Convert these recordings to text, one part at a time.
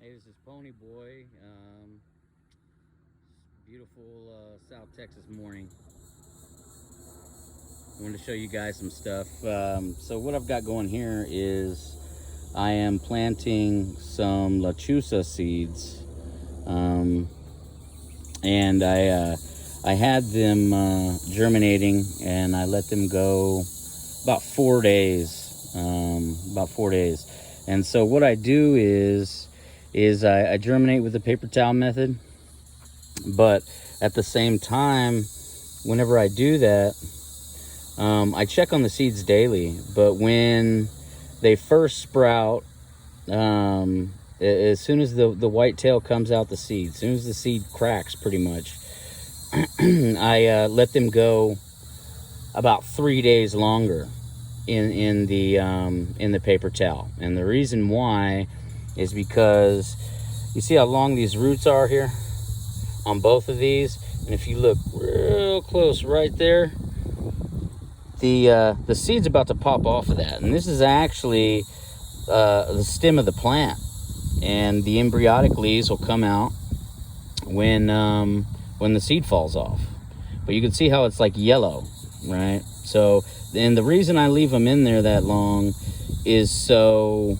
Hey, this is Pony Boy. Beautiful South Texas morning. I wanted to show you guys some stuff. So what I've got going here is I am planting some Lachusa seeds, and I had them germinating, and I let them go about 4 days. And so what I do is I germinate with the paper towel method, but at the same time, whenever I do that, I check on the seeds daily. But when they first sprout, as soon as the white tail comes out the seed, as soon as the seed cracks pretty much, I let them go about 3 days longer in the paper towel. And the reason why is because you see how long these roots are here on both of these, and if you look real close right there, the seed's about to pop off of that, and this is actually the stem of the plant, and the embryonic leaves will come out when the seed falls off. But you can see how it's like yellow, right? So, and the reason I leave them in there that long is so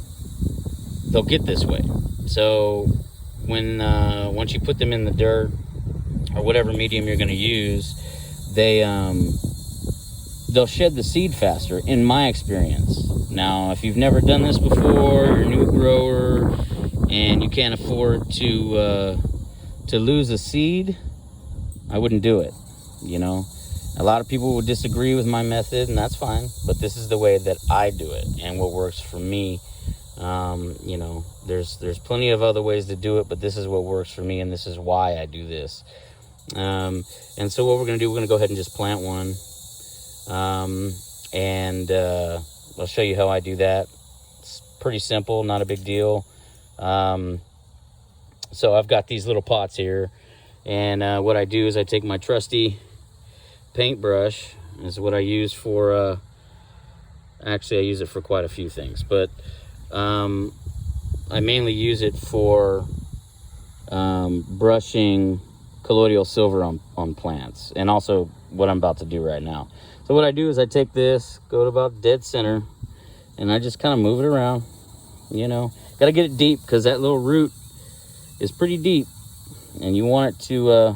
they'll get this way. So when once you put them in the dirt or whatever medium you're going to use, they'll shed the seed faster, in my experience. Now, if you've never done this before, you're a new grower and you can't afford to lose a seed, I wouldn't do it. You know, a lot of people would disagree with my method, and that's fine, but this is the way that I do it and what works for me. You know, there's plenty of other ways to do it, but this is what works for me, and this is why I do this. And so what we're going to do, we're going to go ahead and just plant one. And I'll show you how I do that. It's pretty simple, not a big deal. So I've got these little pots here, and what I do is I take my trusty paintbrush. This is what I use for, actually I use it for quite a few things, but I mainly use it for brushing colloidal silver on plants, and also what I'm about to do right now. So what I do is I take this, go to about dead center, and I just kind of move it around. You know, got to get it deep because that little root is pretty deep, and you want it to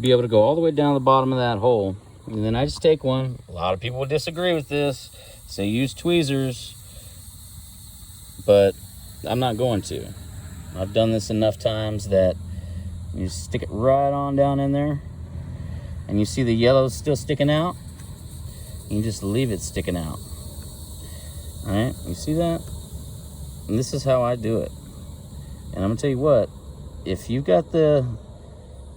be able to go all the way down the bottom of that hole. And then I just take one. A lot of people would disagree with this, say use tweezers, but I'm not going to. I've done this enough times that you stick it right on down in there, and you see the yellow still sticking out, you just leave it sticking out. All right, you see that? And this is how I do it. And I'm gonna tell you what, if you've got the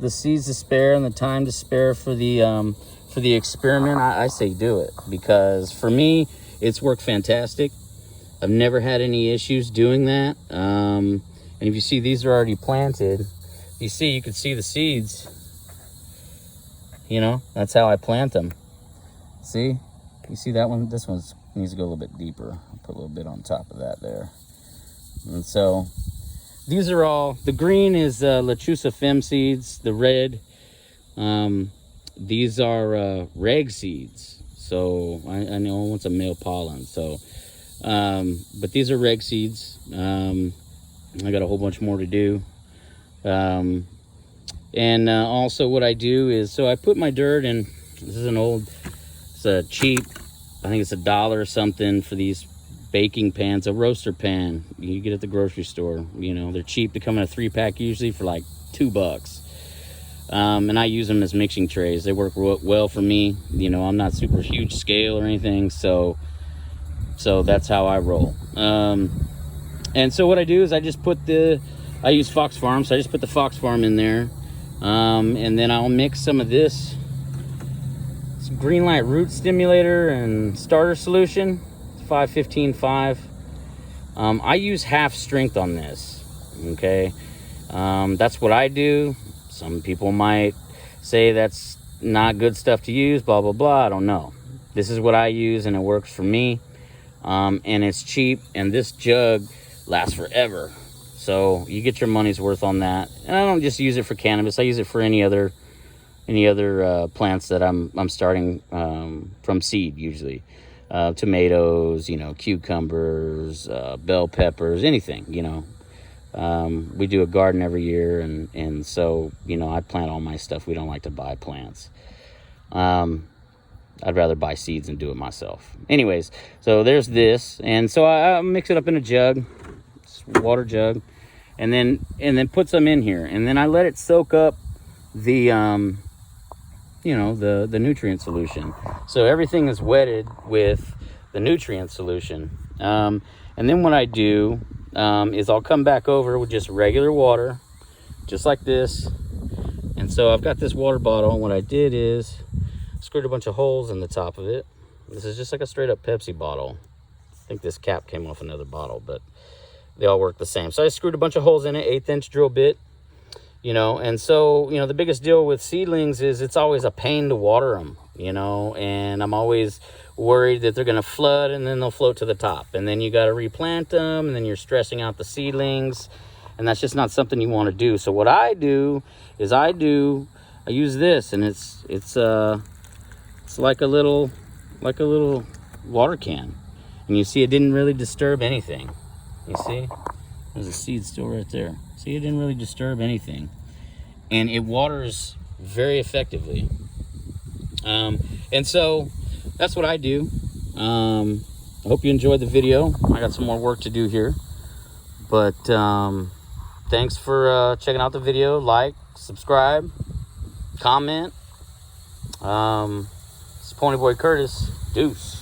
seeds to spare and the time to spare for the experiment, I say do it, because for me it's worked fantastic. I've never had any issues doing that. And if you see, these are already planted. You can see the seeds. You know, that's how I plant them. See? You see that one? This one needs to go a little bit deeper. I'll put a little bit on top of that there. And so these are all, the green is Lachusa fem seeds. The red, these are reg seeds. So I know it's a male pollen. So, but these are reg seeds. I got a whole bunch more to do. And also what I do is, so I put my dirt in. This is it's a cheap, I think it's $1 or something for these baking pans, a roaster pan you get at the grocery store. You know, they're cheap. They come in a 3-pack usually for like $2. And I use them as mixing trays. They work well for me. You know, I'm not super huge scale or anything, so that's how I roll. And so what I do is I use Fox Farm, so I just put the Fox Farm in there. And then I'll mix some of this green light root stimulator and starter solution. It's 5-15-5. I use half strength on this. Okay, that's what I do. Some people might say that's not good stuff to use, blah blah blah. I don't know. This is what I use, and it works for me. And it's cheap, and this jug lasts forever. So you get your money's worth on that. And I don't just use it for cannabis. I use it for any other plants that I'm starting from seed usually. Tomatoes, you know, cucumbers, bell peppers, anything, you know. We do a garden every year, and so, you know, I plant all my stuff. We don't like to buy plants. I'd rather buy seeds and do it myself. Anyways, so there's this, and so I mix it up in a jug, water jug, and then put some in here, and then I let it soak up the you know, the nutrient solution. So everything is wetted with the nutrient solution. And then what I do is I'll come back over with just regular water, just like this. And so I've got this water bottle, and what I did is screwed a bunch of holes in the top of it. This is just like a straight up Pepsi bottle. I think this cap came off another bottle, but they all work the same. So I screwed a bunch of holes in it, 1/8 inch drill bit. You know, and so, you know, the biggest deal with seedlings is it's always a pain to water them, you know, and I'm always worried that they're going to flood and then they'll float to the top. And then you got to replant them, and then you're stressing out the seedlings, and that's just not something you want to do. So what I do is I use this, and it's like a little water can. And you see it didn't really disturb anything. You see? There's a seed still right there. See, it didn't really disturb anything. And it waters very effectively. And so that's what I do. I hope you enjoyed the video. I got some more work to do here. But thanks for checking out the video. Like, subscribe, comment. It's Pony Boy Curtis. Deuce.